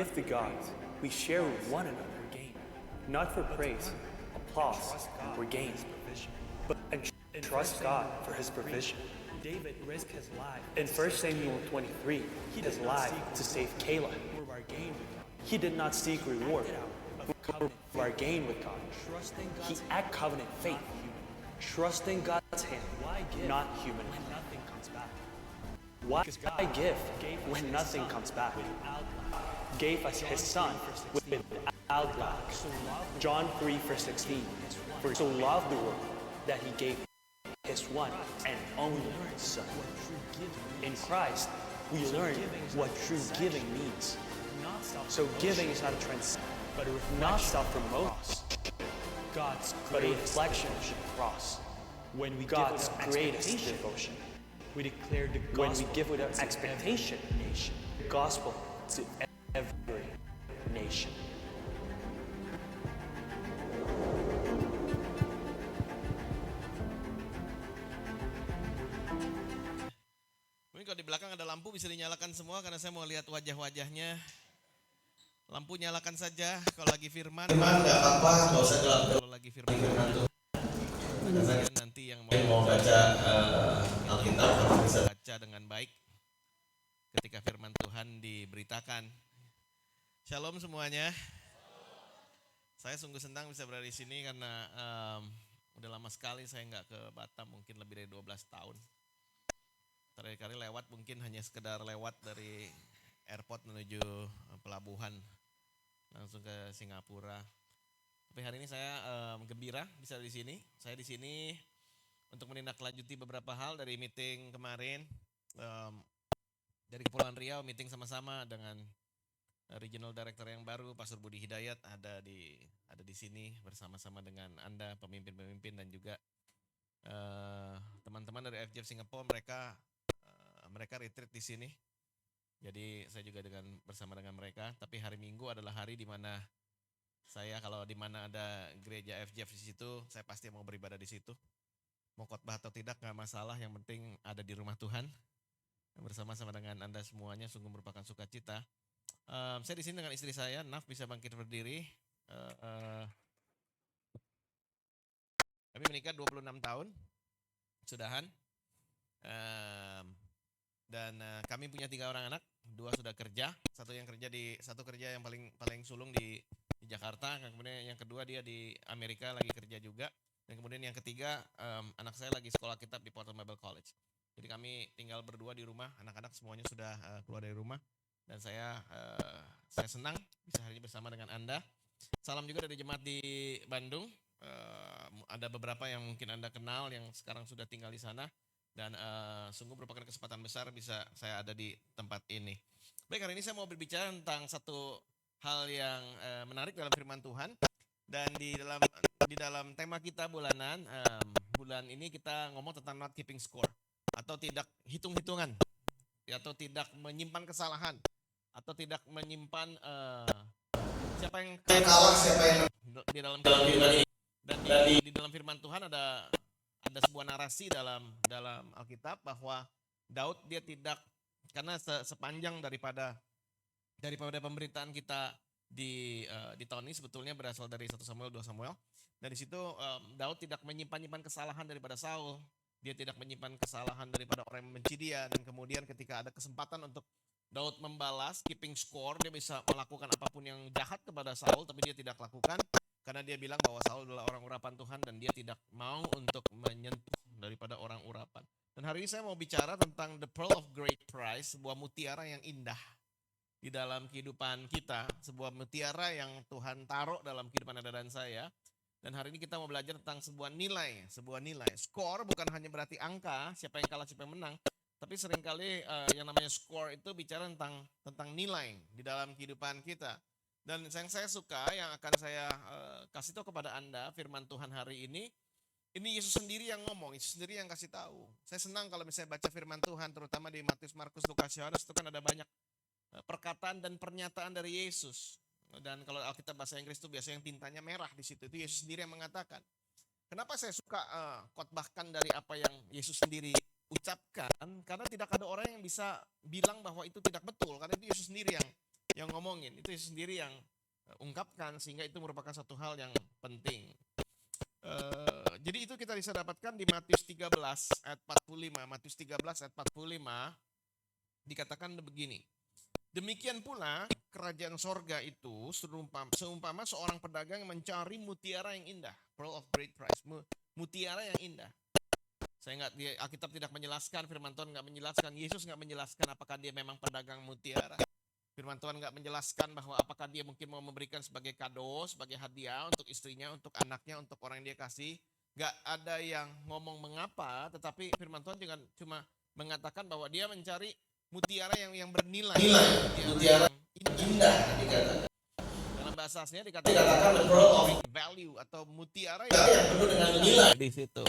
gift to God, we share with one another, not for praise, applause, or gain, but trust God for his provision. David risked his life. In 1 Samuel 23, his life to save Caleb. He did not seek reward or bargain with God. He had covenant faith, trusting God's hand, not human hand. Why give when nothing comes back? Gave us his son without lack. John 3 verse 16. For so loved the world that he gave his one and only son. In Christ, we learn what true giving means. So giving is not a trend, but not self-promotion, but a reflection of the cross. When we God's give with greatest devotion. we declare the gospel. When we give without expectation, the gospel to every nation. Mungkin kalau di belakang ada lampu bisa dinyalakan semua karena saya mau lihat wajah-wajahnya. Lampu nyalakan saja kalau lagi firman. Firman nggak apa-apa, nggak usah gelap. Kalau lagi firman tuh. Nanti yang Mau baca Alkitab harus bisa baca dengan baik ketika firman Tuhan diberitakan. Shalom semuanya. Saya sungguh senang bisa berada di sini karena udah lama sekali saya nggak ke Batam, mungkin lebih dari 12 tahun. Terakhir kali lewat mungkin hanya sekedar lewat dari airport menuju pelabuhan langsung ke Singapura. Tapi hari ini saya gembira bisa di sini. Saya di sini untuk menindaklanjuti beberapa hal dari meeting kemarin dari Kepulauan Riau, meeting sama-sama dengan Regional Director yang baru, Pastor Budi Hidayat ada di sini bersama-sama dengan Anda pemimpin-pemimpin dan juga teman-teman dari FGF Singapore. Mereka retreat di sini. Jadi saya juga bersama dengan mereka. Tapi hari Minggu adalah hari di mana saya kalau di mana ada gereja FGF di situ, saya pasti mau beribadah di situ. Mau khotbah atau tidak nggak masalah, yang penting ada di rumah Tuhan. Bersama-sama dengan Anda semuanya sungguh merupakan sukacita. Saya di sini dengan istri saya, Naf, bisa bangkit berdiri. Kami menikah 26 tahun, sudahan. Dan kami punya 3 orang anak, 2 sudah kerja, satu kerja yang paling sulung di Jakarta, kemudian yang kedua dia di Amerika lagi kerja juga, dan kemudian yang ketiga anak saya lagi sekolah kitab di Portal Bible College. Jadi kami tinggal berdua di rumah, anak-anak semuanya sudah keluar dari rumah, dan saya senang bisa hari ini bersama dengan Anda. Salam juga dari jemaat di Bandung, ada beberapa yang mungkin Anda kenal yang sekarang sudah tinggal di sana. Dan sungguh merupakan kesempatan besar bisa saya ada di tempat ini. Baik, hari ini saya mau berbicara tentang satu hal yang menarik dalam firman Tuhan. Dan di dalam tema kita bulanan, bulan ini kita ngomong tentang not keeping score. Atau tidak hitung-hitungan. Atau tidak menyimpan kesalahan. Atau tidak menyimpan siapa yang kalah, siapa yang di dalam firman ini. Dan di dalam firman Tuhan ada sebuah narasi dalam Alkitab bahwa Daud dia tidak, karena sepanjang daripada pemberitaan kita di tahun ini sebetulnya berasal dari 1 Samuel, 2 Samuel. Dan di situ Daud tidak menyimpan kesalahan daripada Saul. Dia tidak menyimpan kesalahan daripada orang yang membenci dia. Dan kemudian ketika ada kesempatan untuk Daud membalas, keeping score, dia bisa melakukan apapun yang jahat kepada Saul, tapi dia tidak lakukan. Karena dia bilang bahwa Saul adalah orang urapan Tuhan dan dia tidak mau untuk menyentuh daripada orang urapan. Dan hari ini saya mau bicara tentang the pearl of great price, sebuah mutiara yang indah di dalam kehidupan kita, sebuah mutiara yang Tuhan taruh dalam kehidupan Anda dan saya. Dan hari ini kita mau belajar tentang sebuah nilai. Skor bukan hanya berarti angka, siapa yang kalah, siapa yang menang, tapi seringkali yang namanya skor itu bicara tentang nilai di dalam kehidupan kita. Dan yang saya suka, yang akan saya kasih tahu kepada Anda, firman Tuhan hari ini Yesus sendiri yang ngomong, Yesus sendiri yang kasih tahu. Saya senang kalau misalnya baca firman Tuhan, terutama di Matius, Markus, Lukas, Yohanes, itu kan ada banyak perkataan dan pernyataan dari Yesus. Dan kalau Alkitab bahasa Inggris itu biasanya yang tintanya merah di situ, itu Yesus sendiri yang mengatakan. Kenapa saya suka khotbahkan dari apa yang Yesus sendiri ucapkan? Karena tidak ada orang yang bisa bilang bahwa itu tidak betul, karena itu Yesus sendiri yang ngomongin, itu Yesus sendiri yang ungkapkan, sehingga itu merupakan satu hal yang penting. Jadi itu kita bisa dapatkan di Matius 13 ayat 45. Matius 13 ayat 45 dikatakan begini. Demikian pula kerajaan sorga itu seumpama seorang pedagang yang mencari mutiara yang indah, pearl of great price, mutiara yang indah. Alkitab tidak menjelaskan, firman Tuhan nggak menjelaskan, Yesus nggak menjelaskan apakah dia memang pedagang mutiara. Firman Tuhan nggak menjelaskan bahwa apakah dia mungkin mau memberikan sebagai kado, sebagai hadiah untuk istrinya, untuk anaknya, untuk orang yang dia kasih. Nggak ada yang ngomong mengapa, tetapi firman Tuhan juga cuma mengatakan bahwa dia mencari mutiara yang bernilai, Mutiara indah dikatakan. dalam bahasa aslinya dikatakan the pearl of value atau mutiara yang penuh dengan nilai. di situ.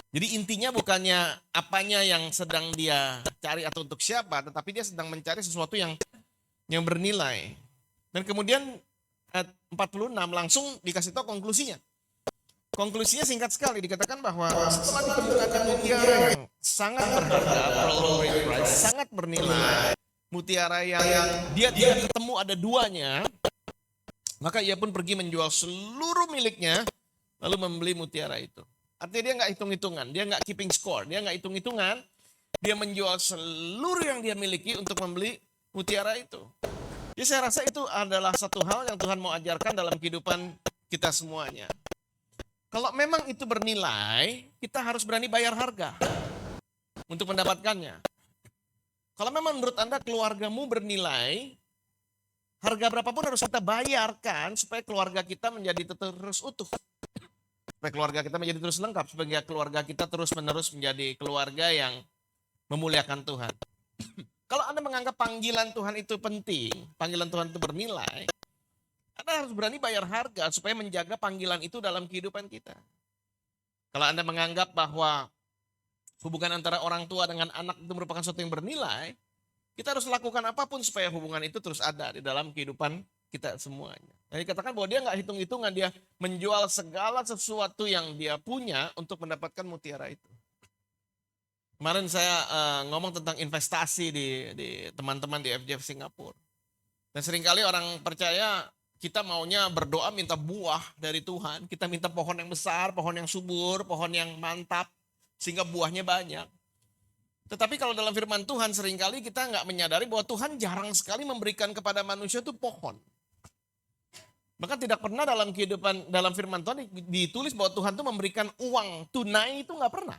Jadi intinya bukannya apanya yang sedang dia cari atau untuk siapa, tetapi dia sedang mencari sesuatu yang bernilai. Dan kemudian ayat 46 langsung dikasih tahu konklusinya. Konklusinya singkat sekali, dikatakan bahwa setelah ditemukan mutiara yang sangat berharga, pearl of great price, sangat bernilai, mutiara yang dia tidak ketemu ada duanya, maka ia pun pergi menjual seluruh miliknya, lalu membeli mutiara itu. Artinya dia nggak hitung-hitungan, dia nggak keeping score, dia nggak hitung-hitungan, dia menjual seluruh yang dia miliki untuk membeli mutiara itu. Jadi saya rasa itu adalah satu hal yang Tuhan mau ajarkan dalam kehidupan kita semuanya. Kalau memang itu bernilai, kita harus berani bayar harga untuk mendapatkannya. Kalau memang menurut Anda keluargamu bernilai, harga berapapun harus kita bayarkan supaya keluarga kita menjadi terus utuh. Supaya keluarga kita menjadi terus lengkap, supaya keluarga kita terus-menerus menjadi keluarga yang memuliakan Tuhan. Kalau Anda menganggap panggilan Tuhan itu penting, panggilan Tuhan itu bernilai, Anda harus berani bayar harga supaya menjaga panggilan itu dalam kehidupan kita. Kalau Anda menganggap bahwa hubungan antara orang tua dengan anak itu merupakan sesuatu yang bernilai, kita harus lakukan apapun supaya hubungan itu terus ada di dalam kehidupan kita semuanya. Jadi katakan bahwa dia nggak hitung-hitungan, dia menjual segala sesuatu yang dia punya untuk mendapatkan mutiara itu. Kemarin saya ngomong tentang investasi di teman-teman di FJF Singapura. Dan seringkali orang percaya kita maunya berdoa minta buah dari Tuhan. Kita minta pohon yang besar, pohon yang subur, pohon yang mantap, sehingga buahnya banyak. Tetapi kalau dalam firman Tuhan seringkali kita nggak menyadari bahwa Tuhan jarang sekali memberikan kepada manusia itu pohon. Bahkan tidak pernah dalam kehidupan, dalam firman Tuhan ditulis bahwa Tuhan itu memberikan uang tunai, itu nggak pernah.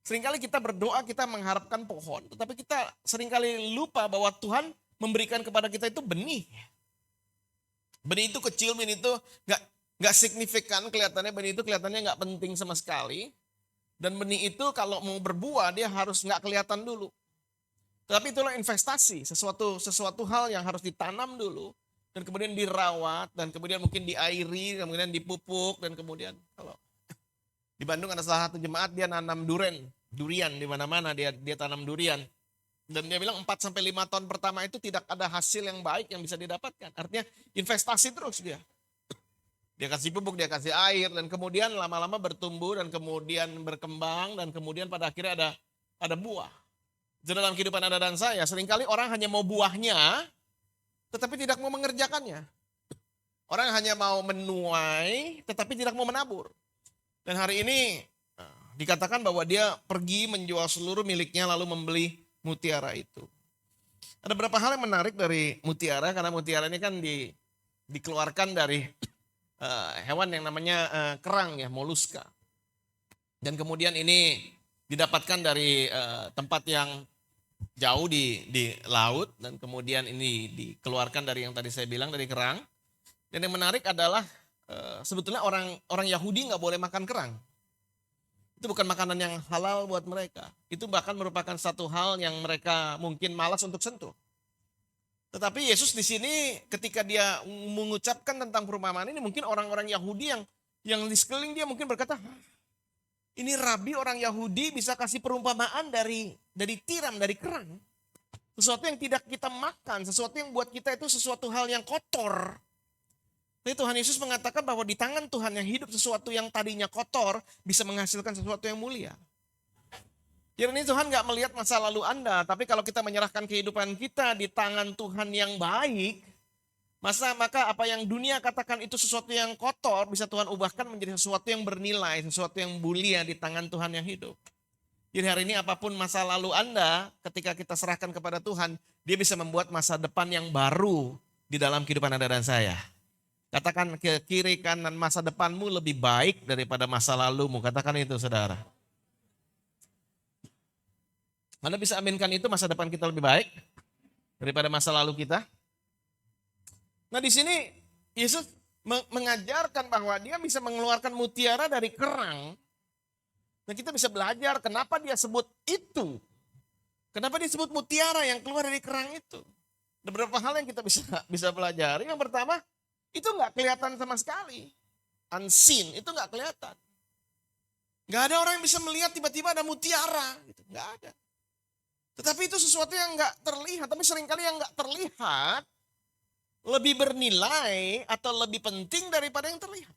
Seringkali kita berdoa, kita mengharapkan pohon. Tetapi kita seringkali lupa bahwa Tuhan memberikan kepada kita itu benih. Benih itu kecil, benih itu nggak signifikan kelihatannya, benih itu kelihatannya nggak penting sama sekali. Dan benih itu kalau mau berbuah dia harus nggak kelihatan dulu. Tapi itulah investasi, sesuatu hal yang harus ditanam dulu dan kemudian dirawat dan kemudian mungkin diairi, kemudian dipupuk dan kemudian kalau di Bandung ada salah satu jemaat dia nanam durian di mana-mana dia tanam durian. Dan dia bilang 4-5 tahun pertama itu tidak ada hasil yang baik yang bisa didapatkan. Artinya investasi terus dia. Dia kasih pupuk, dia kasih air, dan kemudian lama-lama bertumbuh, dan kemudian berkembang, dan kemudian pada akhirnya ada buah. Jadi dalam kehidupan Anda dan saya, seringkali orang hanya mau buahnya, tetapi tidak mau mengerjakannya. Orang hanya mau menuai, tetapi tidak mau menabur. Dan hari ini dikatakan bahwa dia pergi menjual seluruh miliknya lalu membeli mutiara itu. Ada beberapa hal yang menarik dari mutiara, karena mutiara ini kan dikeluarkan dari hewan yang namanya kerang ya, moluska. Dan kemudian ini didapatkan dari tempat yang jauh di laut, dan kemudian ini dikeluarkan dari yang tadi saya bilang dari kerang. Dan yang menarik adalah sebetulnya orang Yahudi nggak boleh makan kerang. Itu bukan makanan yang halal buat mereka. Itu bahkan merupakan satu hal yang mereka mungkin malas untuk sentuh. Tetapi Yesus di sini ketika dia mengucapkan tentang perumpamaan ini, mungkin orang-orang Yahudi yang di sekeliling dia mungkin berkata, ini rabi orang Yahudi bisa kasih perumpamaan dari tiram, dari kerang. Sesuatu yang tidak kita makan, sesuatu yang buat kita itu sesuatu hal yang kotor. Tapi Tuhan Yesus mengatakan bahwa di tangan Tuhan yang hidup sesuatu yang tadinya kotor bisa menghasilkan sesuatu yang mulia. Kiranya Tuhan gak melihat masa lalu Anda, tapi kalau kita menyerahkan kehidupan kita di tangan Tuhan yang baik, maka apa yang dunia katakan itu sesuatu yang kotor, bisa Tuhan ubahkan menjadi sesuatu yang bernilai, sesuatu yang mulia di tangan Tuhan yang hidup. Jadi hari ini apapun masa lalu Anda, ketika kita serahkan kepada Tuhan, dia bisa membuat masa depan yang baru di dalam kehidupan Anda dan saya. Katakan ke kiri kanan, masa depanmu lebih baik daripada masa lalumu. Katakan itu saudara. Anda bisa aminkan itu, masa depan kita lebih baik daripada masa lalu kita? Nah di sini Yesus mengajarkan bahwa dia bisa mengeluarkan mutiara dari kerang. Nah kita bisa belajar kenapa dia sebut itu. Kenapa dia sebut mutiara yang keluar dari kerang itu. Ada beberapa hal yang kita bisa pelajari. Yang pertama, itu nggak kelihatan sama sekali. Unseen, itu nggak kelihatan. Nggak ada orang yang bisa melihat tiba-tiba ada mutiara. Gitu. Nggak ada. Tetapi itu sesuatu yang nggak terlihat. Tapi seringkali yang nggak terlihat lebih bernilai atau lebih penting daripada yang terlihat.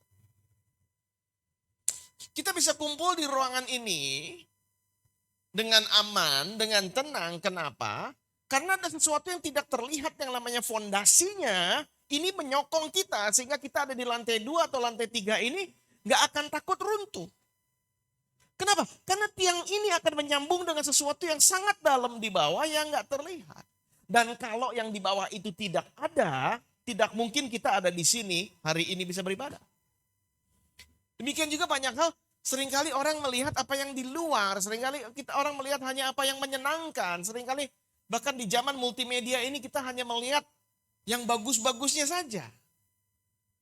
Kita bisa kumpul di ruangan ini dengan aman, dengan tenang. Kenapa? Karena ada sesuatu yang tidak terlihat yang namanya fondasinya. Ini menyokong kita sehingga kita ada di lantai 2 atau lantai 3 ini nggak akan takut runtuh. Kenapa? Karena tiang ini akan menyambung dengan sesuatu yang sangat dalam di bawah yang nggak terlihat. Dan kalau yang di bawah itu tidak ada, tidak mungkin kita ada di sini hari ini bisa beribadah. Demikian juga banyak hal, seringkali orang melihat apa yang di luar, seringkali orang melihat hanya apa yang menyenangkan, seringkali bahkan di zaman multimedia ini kita hanya melihat yang bagus-bagusnya saja.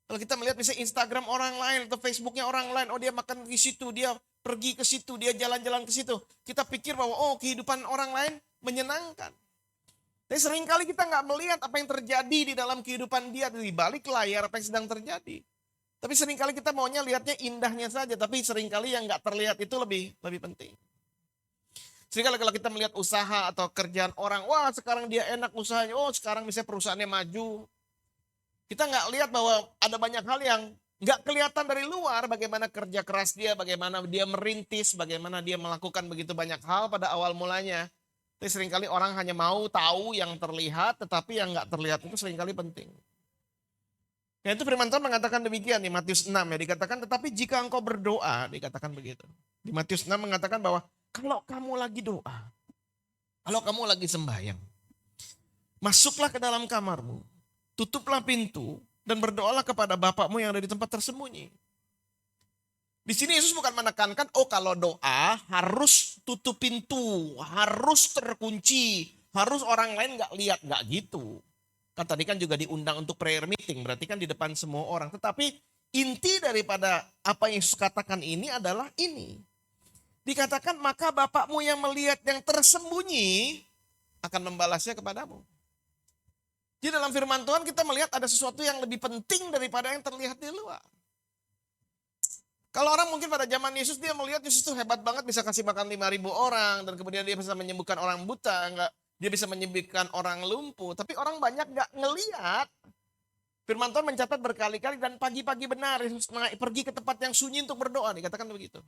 Kalau kita melihat misalnya Instagram orang lain atau Facebooknya orang lain, oh dia makan di situ, dia pergi ke situ, dia jalan-jalan ke situ. Kita pikir bahwa oh kehidupan orang lain menyenangkan. Tapi seringkali kita nggak melihat apa yang terjadi di dalam kehidupan dia, di balik layar apa yang sedang terjadi. Tapi seringkali kita maunya lihatnya indahnya saja, tapi seringkali yang nggak terlihat itu lebih penting. Seringkali kalau kita melihat usaha atau kerjaan orang, wah sekarang dia enak usahanya, oh sekarang misalnya perusahaannya maju. Kita nggak lihat bahwa ada banyak hal yang nggak kelihatan dari luar, bagaimana kerja keras dia, bagaimana dia merintis, bagaimana dia melakukan begitu banyak hal pada awal mulanya. Tapi seringkali orang hanya mau tahu yang terlihat, tetapi yang nggak terlihat itu seringkali penting. Ya itu firman Tuhan mengatakan demikian di Matius 6 ya, dikatakan tetapi jika engkau berdoa, dikatakan begitu. Di Matius 6 mengatakan bahwa kalau kamu lagi doa, kalau kamu lagi sembahyang, masuklah ke dalam kamarmu, tutuplah pintu, dan berdoalah kepada Bapakmu yang ada di tempat tersembunyi. Di sini Yesus bukan menekankan, oh kalau doa harus tutup pintu, harus terkunci, harus orang lain gak lihat, gak gitu. Kan tadi kan juga diundang untuk prayer meeting, berarti kan di depan semua orang. Tetapi inti daripada apa yang Yesus katakan ini adalah ini. Dikatakan maka Bapakmu yang melihat yang tersembunyi akan membalasnya kepadamu. Jadi dalam firman Tuhan kita melihat ada sesuatu yang lebih penting daripada yang terlihat di luar. Kalau orang mungkin pada zaman Yesus dia melihat Yesus itu hebat banget bisa kasih makan 5.000 orang. Dan kemudian dia bisa menyembuhkan orang buta, dia bisa menyembuhkan orang lumpuh. Tapi orang banyak gak ngeliat. Firman Tuhan mencatat berkali-kali dan pagi-pagi benar Yesus pergi ke tempat yang sunyi untuk berdoa. Dikatakan begitu.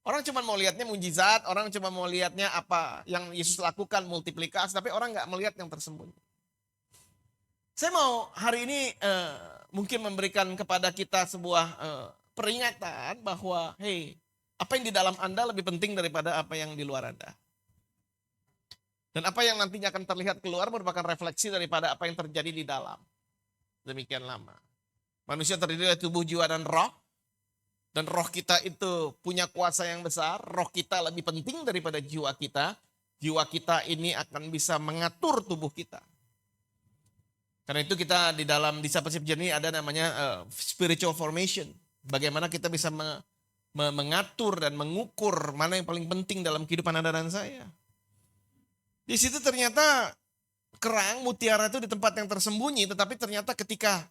Orang cuma mau lihatnya mujizat, orang cuma mau lihatnya apa yang Yesus lakukan multiplikasi. Tapi orang gak melihat yang tersembunyi. Saya mau hari ini mungkin memberikan kepada kita sebuah peringatan bahwa hey, apa yang di dalam Anda lebih penting daripada apa yang di luar Anda. Dan apa yang nantinya akan terlihat keluar merupakan refleksi daripada apa yang terjadi di dalam. Demikian lama. Manusia terdiri dari tubuh, jiwa, dan roh. Dan roh kita itu punya kuasa yang besar. Roh kita lebih penting daripada jiwa kita. Jiwa kita ini akan bisa mengatur tubuh kita. Karena itu kita di dalam discipleship journey ada namanya spiritual formation. Bagaimana kita bisa mengatur dan mengukur mana yang paling penting dalam kehidupan Anda dan saya. Di situ ternyata kerang mutiara itu di tempat yang tersembunyi, tetapi ternyata ketika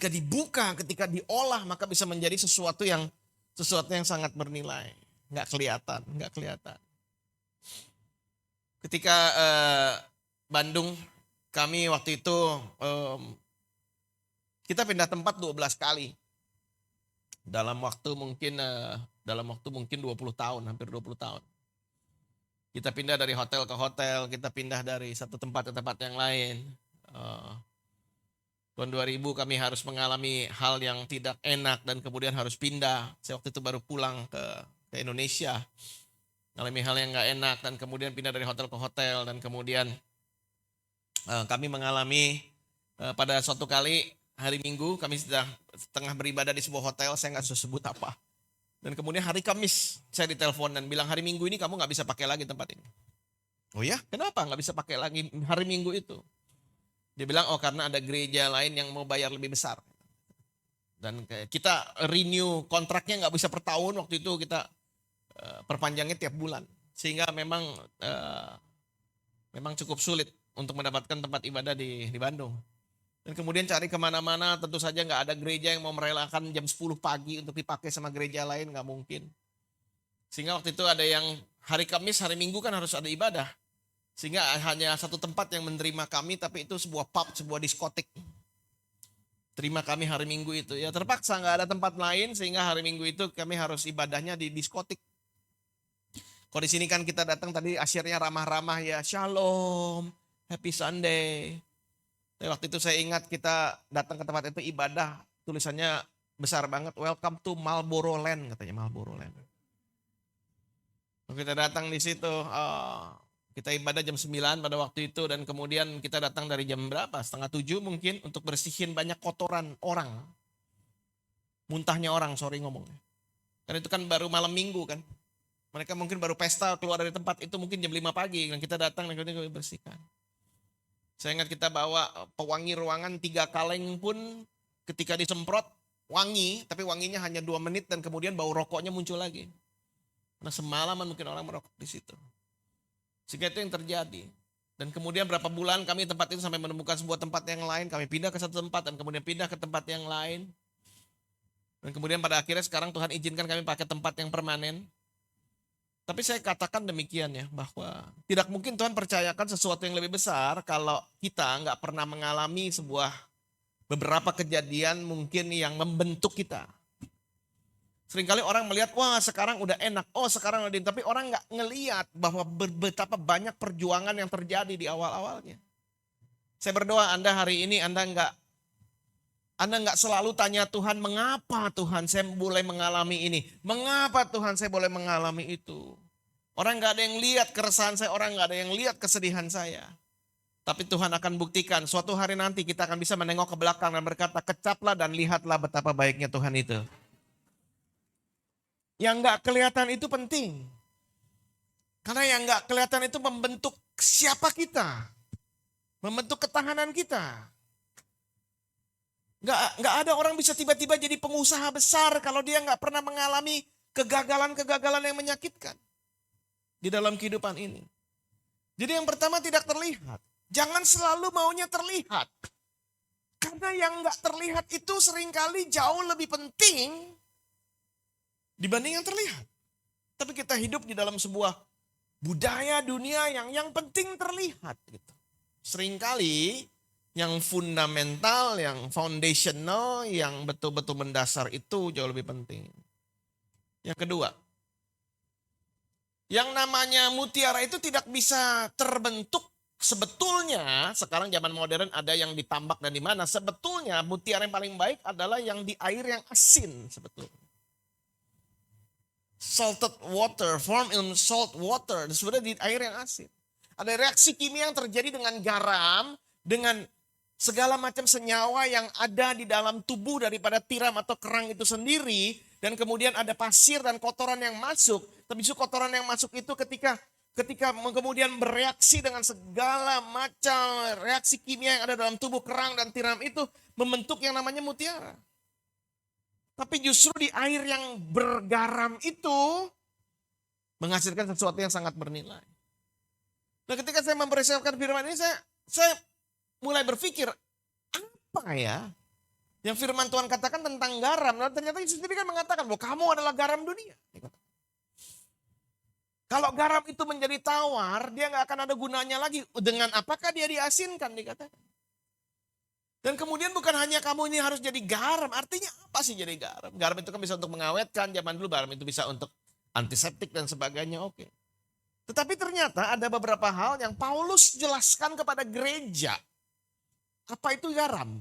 dibuka, ketika diolah, maka bisa menjadi sesuatu yang sangat bernilai. Nggak kelihatan. Ketika Bandung, kami waktu itu kita pindah tempat 12 kali. Dalam waktu mungkin dalam waktu mungkin 20 tahun, hampir 20 tahun. Kita pindah dari hotel ke hotel, kita pindah dari satu tempat ke tempat yang lain. Tahun 2000 kami harus mengalami hal yang tidak enak dan kemudian harus pindah. Saya waktu itu baru pulang ke Indonesia. Mengalami hal yang gak enak dan kemudian pindah dari hotel ke hotel. Dan kemudian kami mengalami pada suatu kali hari Minggu kami sedang tengah beribadah di sebuah hotel, saya gak usah sebut apa. Dan kemudian hari Kamis saya ditelepon dan bilang hari Minggu ini kamu gak bisa pakai lagi tempat ini. Oh ya, kenapa gak bisa pakai lagi hari Minggu itu? Dia bilang oh karena ada gereja lain yang mau bayar lebih besar. Dan kita renew kontraknya gak bisa per tahun, waktu itu kita perpanjangnya tiap bulan. Sehingga memang cukup sulit untuk mendapatkan tempat ibadah di Bandung. Dan kemudian cari kemana-mana, tentu saja nggak ada gereja yang mau merelakan jam 10 pagi untuk dipakai sama gereja lain, nggak mungkin. Sehingga waktu itu ada yang hari Kamis, hari Minggu kan harus ada ibadah. Sehingga hanya satu tempat yang menerima kami, tapi itu sebuah pub, sebuah diskotik. Terima kami hari Minggu itu. Ya terpaksa nggak ada tempat lain, sehingga hari Minggu itu kami harus ibadahnya di diskotik. Kalau di sini kan kita datang tadi asyirnya ramah-ramah ya, Shalom, Happy Sunday. Tapi waktu itu saya ingat kita datang ke tempat itu ibadah, tulisannya besar banget, Welcome to Marlboro Land, katanya Marlboro Land. Kita datang di situ, kita ibadah jam 9 pada waktu itu dan kemudian kita datang dari jam berapa? Setengah 7 mungkin untuk bersihin banyak kotoran orang. Muntahnya orang, sorry ngomongnya. Karena itu kan baru malam Minggu kan. Mereka mungkin baru pesta keluar dari tempat itu mungkin jam 5 pagi dan kita datang dan kemudian kami bersihkan. Saya ingat kita bawa pewangi ruangan 3 kaleng pun ketika disemprot wangi, tapi wanginya hanya 2 menit dan kemudian bau rokoknya muncul lagi. Karena semalaman mungkin orang merokok di situ. Sehingga itu yang terjadi. Dan kemudian berapa bulan kami tempat itu sampai menemukan sebuah tempat yang lain, kami pindah ke satu tempat dan kemudian pindah ke tempat yang lain. Dan kemudian pada akhirnya sekarang Tuhan izinkan kami pakai tempat yang permanen. Tapi saya katakan demikian ya, bahwa tidak mungkin Tuhan percayakan sesuatu yang lebih besar kalau kita nggak pernah mengalami beberapa kejadian mungkin yang membentuk kita. Seringkali orang melihat, wah sekarang udah enak, oh sekarang udah tapi orang nggak ngelihat bahwa betapa banyak perjuangan yang terjadi di awal-awalnya. Saya berdoa Anda hari ini Anda nggak selalu tanya Tuhan, mengapa Tuhan saya boleh mengalami ini? Mengapa Tuhan saya boleh mengalami itu? Orang nggak ada yang lihat keresahan saya, orang nggak ada yang lihat kesedihan saya. Tapi Tuhan akan buktikan, suatu hari nanti kita akan bisa menengok ke belakang dan berkata, kecaplah dan lihatlah betapa baiknya Tuhan itu. Yang nggak kelihatan itu penting. Karena yang nggak kelihatan itu membentuk siapa kita. Membentuk ketahanan kita. Nggak ada orang bisa tiba-tiba jadi pengusaha besar kalau dia nggak pernah mengalami kegagalan-kegagalan yang menyakitkan di dalam kehidupan ini. Jadi yang pertama tidak terlihat. Jangan selalu maunya terlihat. Karena yang nggak terlihat itu seringkali jauh lebih penting dibanding yang terlihat. Tapi kita hidup di dalam sebuah budaya dunia yang penting terlihat. Gitu. Seringkali yang fundamental, yang foundational, yang betul-betul mendasar itu jauh lebih penting. Yang kedua, yang namanya mutiara itu tidak bisa terbentuk sebetulnya. Sekarang zaman modern ada yang ditambak dan di mana. Sebetulnya mutiara yang paling baik adalah yang di air yang asin sebetulnya. Salted water, form in salt water, sebenarnya di air yang asin. Ada reaksi kimia yang terjadi dengan garam, dengan segala macam senyawa yang ada di dalam tubuh daripada tiram atau kerang itu sendiri. Dan kemudian ada pasir dan kotoran yang masuk. Tapi justru kotoran yang masuk itu ketika kemudian bereaksi dengan segala macam reaksi kimia yang ada dalam tubuh kerang dan tiram itu membentuk yang namanya mutiara. Tapi justru di air yang bergaram itu menghasilkan sesuatu yang sangat bernilai. Nah ketika saya mempersiapkan firman ini saya mulai berpikir, apa ya yang firman Tuhan katakan tentang garam? Nah, ternyata Yesus sendiri kan mengatakan bahwa kamu adalah garam dunia. Kalau garam itu menjadi tawar, dia nggak akan ada gunanya lagi. Dengan apakah dia diasinkan dikatakan. Dan kemudian bukan hanya kamu ini harus jadi garam. Artinya apa sih jadi garam? Garam itu kan bisa untuk mengawetkan. Zaman dulu garam itu bisa untuk antiseptik dan sebagainya. Oke. Tetapi ternyata ada beberapa hal yang Paulus jelaskan kepada gereja. Apa itu garam?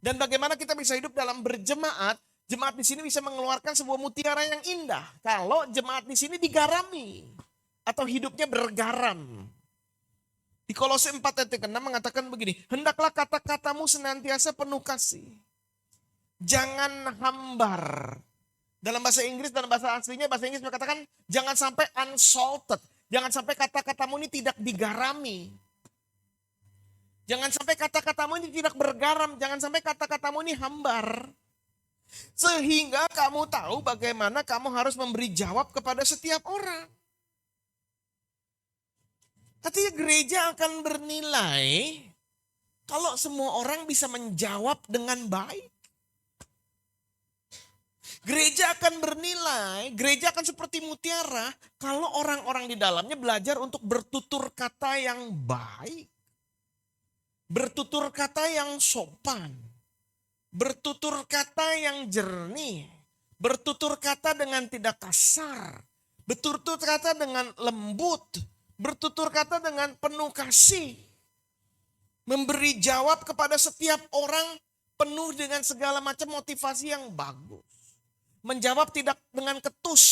Dan bagaimana kita bisa hidup dalam berjemaat. Jemaat di sini bisa mengeluarkan sebuah mutiara yang indah. Kalau jemaat di sini digarami. Atau hidupnya bergaram. Di Kolose 4 ayat 6 mengatakan begini, hendaklah kata-katamu senantiasa penuh kasih. Jangan hambar. Dalam bahasa Inggris, dalam bahasa aslinya, bahasa Inggris mengatakan jangan sampai unsalted. Jangan sampai kata-katamu ini tidak digarami. Jangan sampai kata-katamu ini tidak bergaram. Jangan sampai kata-katamu ini hambar. Sehingga kamu tahu bagaimana kamu harus memberi jawab kepada setiap orang. Artinya gereja akan bernilai kalau semua orang bisa menjawab dengan baik. Gereja akan bernilai, gereja akan seperti mutiara kalau orang-orang di dalamnya belajar untuk bertutur kata yang baik. Bertutur kata yang sopan. Bertutur kata yang jernih. Bertutur kata dengan tidak kasar. Bertutur kata dengan lembut. Bertutur kata dengan penuh kasih. Memberi jawab kepada setiap orang penuh dengan segala macam motivasi yang bagus. Menjawab tidak dengan ketus.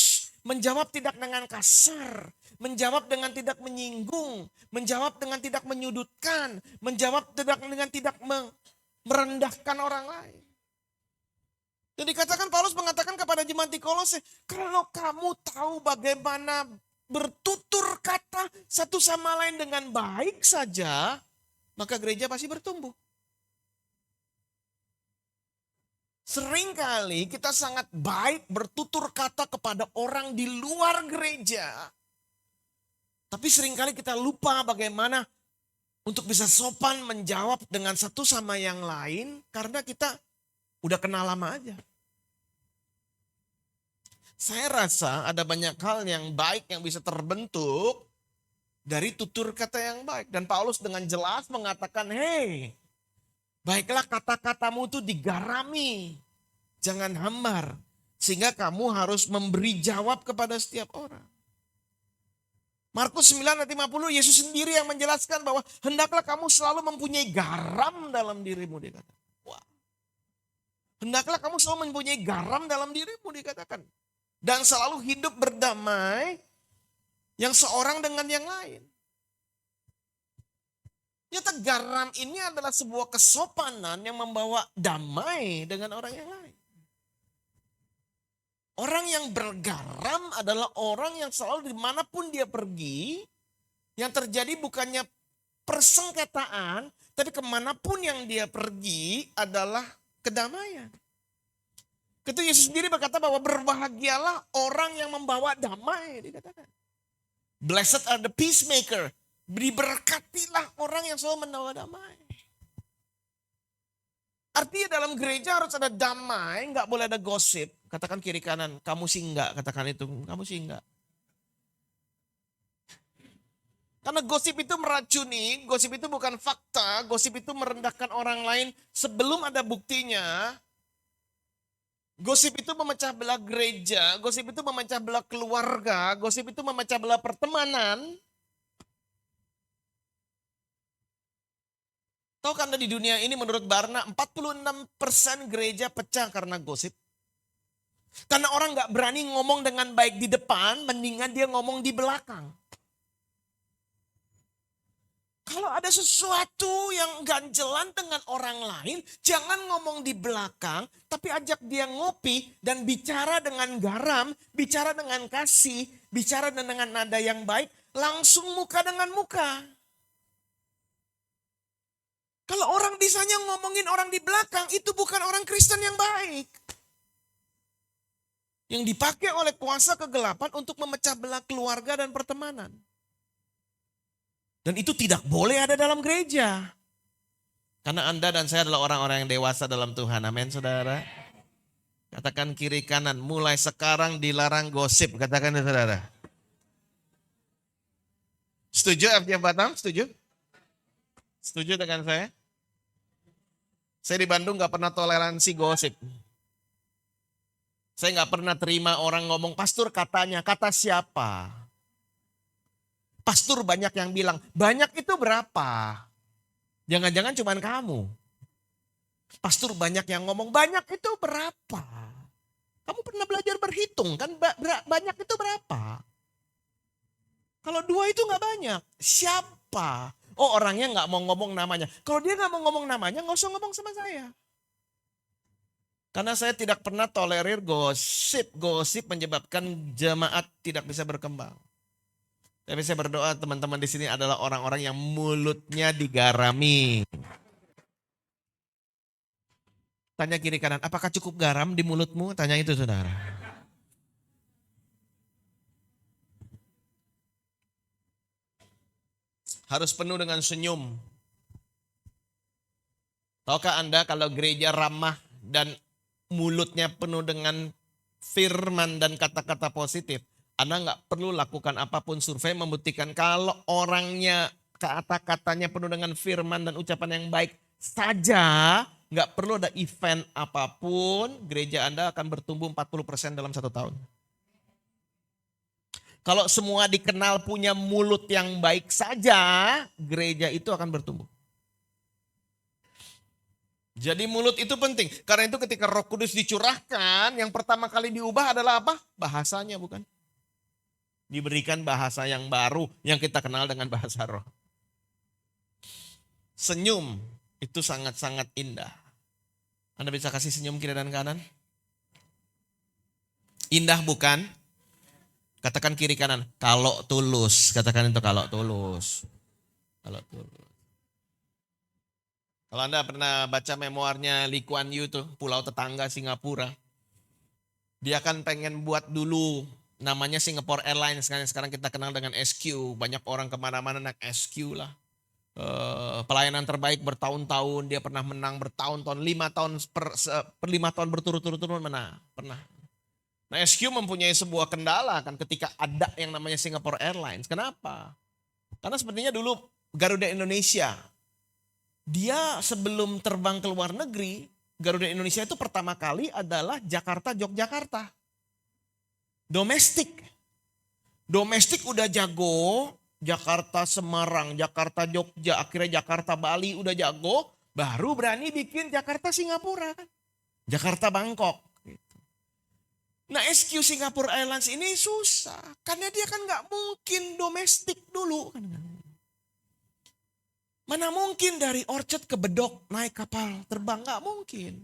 Menjawab tidak dengan kasar. Menjawab dengan tidak menyinggung. Menjawab dengan tidak menyudutkan. Menjawab dengan tidak merendahkan orang lain. Dan dikatakan Paulus mengatakan kepada jemaat di Kolose, kalau kamu tahu bagaimana bertutur kata satu sama lain dengan baik saja, maka gereja pasti bertumbuh. Seringkali kita sangat baik bertutur kata kepada orang di luar gereja. Tapi seringkali kita lupa bagaimana untuk bisa sopan menjawab dengan satu sama yang lain karena kita udah kenal lama aja. Saya rasa ada banyak hal yang baik yang bisa terbentuk dari tutur kata yang baik. Dan Paulus dengan jelas mengatakan, hei, baiklah kata-katamu itu digarami. Jangan hambar. Sehingga kamu harus memberi jawab kepada setiap orang. Markus 9 ayat 50, Yesus sendiri yang menjelaskan bahwa hendaklah kamu selalu mempunyai garam dalam dirimu, dikatakan. Wah. Hendaklah kamu selalu mempunyai garam dalam dirimu, dikatakan. Dan selalu hidup berdamai yang seorang dengan yang lain. Nyata garam ini adalah sebuah kesopanan yang membawa damai dengan orang yang lain. Orang yang bergaram adalah orang yang selalu dimanapun dia pergi, yang terjadi bukannya persengketaan, tapi kemanapun yang dia pergi adalah kedamaian. Ketika Yesus sendiri berkata bahwa berbahagialah orang yang membawa damai, dikatakan. Blessed are the peacemaker. Diberkatilah orang yang selalu membawa damai. Artinya dalam gereja harus ada damai, nggak boleh ada gosip. Katakan kiri kanan, kamu sih enggak, katakan itu, kamu sih enggak. Karena gosip itu meracuni, gosip itu bukan fakta, gosip itu merendahkan orang lain sebelum ada buktinya. Gosip itu memecah belah gereja, gosip itu memecah belah keluarga, gosip itu memecah belah pertemanan. Tahukah Anda di dunia ini menurut Barna 46% gereja pecah karena gosip. Karena orang gak berani ngomong dengan baik di depan, mendingan dia ngomong di belakang. Kalau ada sesuatu yang ganjelan dengan orang lain, jangan ngomong di belakang, tapi ajak dia ngopi dan bicara dengan garam, bicara dengan kasih, bicara dengan nada yang baik, langsung muka dengan muka. Kalau orang bisanya ngomongin orang di belakang, itu bukan orang Kristen yang baik. Yang dipakai oleh kuasa kegelapan untuk memecah belah keluarga dan pertemanan. Dan itu tidak boleh ada dalam gereja. Karena Anda dan saya adalah orang-orang yang dewasa dalam Tuhan. Amin, saudara. Katakan kiri kanan, mulai sekarang dilarang gosip. Katakan ya, saudara. Setuju FJ Batam? Setuju? Setuju dengan saya? Saya di Bandung gak pernah toleransi gosip. Saya gak pernah terima orang ngomong, pastor katanya, kata siapa? Pastor banyak yang bilang, banyak itu berapa? Jangan-jangan cuman kamu. Pastor banyak yang ngomong, banyak itu berapa? Kamu pernah belajar berhitung kan, banyak itu berapa? Kalau 2 itu gak banyak, siapa? Oh orangnya gak mau ngomong namanya. Kalau dia gak mau ngomong namanya, gak usah ngomong sama saya. Karena saya tidak pernah tolerir gosip. Gosip menyebabkan jemaat tidak bisa berkembang. Tapi saya berdoa teman-teman di sini adalah orang-orang yang mulutnya digarami. Tanya kiri kanan, apakah cukup garam di mulutmu? Tanya itu saudara. Harus penuh dengan senyum. Tahukah Anda kalau gereja ramah dan mulutnya penuh dengan firman dan kata-kata positif, Anda nggak perlu lakukan apapun. Survei membuktikan kalau orangnya kata-katanya penuh dengan firman dan ucapan yang baik saja, nggak perlu ada event apapun, gereja Anda akan bertumbuh 40% dalam 1 tahun. Kalau semua dikenal punya mulut yang baik saja, gereja itu akan bertumbuh. Jadi mulut itu penting. Karena itu ketika Roh Kudus dicurahkan, yang pertama kali diubah adalah apa? Bahasanya bukan? Diberikan bahasa yang baru yang kita kenal dengan bahasa roh. Senyum itu sangat-sangat indah. Anda bisa kasih senyum kiri dan kanan? Indah bukan? Katakan kiri kanan, kalau tulus. Katakan itu kalau tulus. Kalau tulus. Kalau Anda pernah baca memoarnya Lee Kuan Yew tuh, Pulau Tetangga Singapura. Dia kan pengen buat dulu namanya Singapore Airlines. Sekarang kita kenal dengan SQ. Banyak orang kemana-mana naik SQ lah. Pelayanan terbaik bertahun-tahun. Dia pernah menang bertahun-tahun. 5 tahun berturut-turut menang. Pernah. Nah SQ mempunyai sebuah kendala kan ketika ada yang namanya Singapore Airlines. Kenapa? Karena sepertinya dulu Garuda Indonesia, dia sebelum terbang ke luar negeri, Garuda Indonesia itu pertama kali adalah Jakarta-Yogyakarta. Domestik. Domestik udah jago, Jakarta-Semarang, Jakarta-Jogja, akhirnya Jakarta-Bali udah jago, baru berani bikin Jakarta-Singapura kan. Jakarta-Bangkok. Nah SQ Singapore Airlines ini susah. Karena dia kan gak mungkin domestik dulu. Mana mungkin dari Orchard ke Bedok naik kapal terbang. Gak mungkin.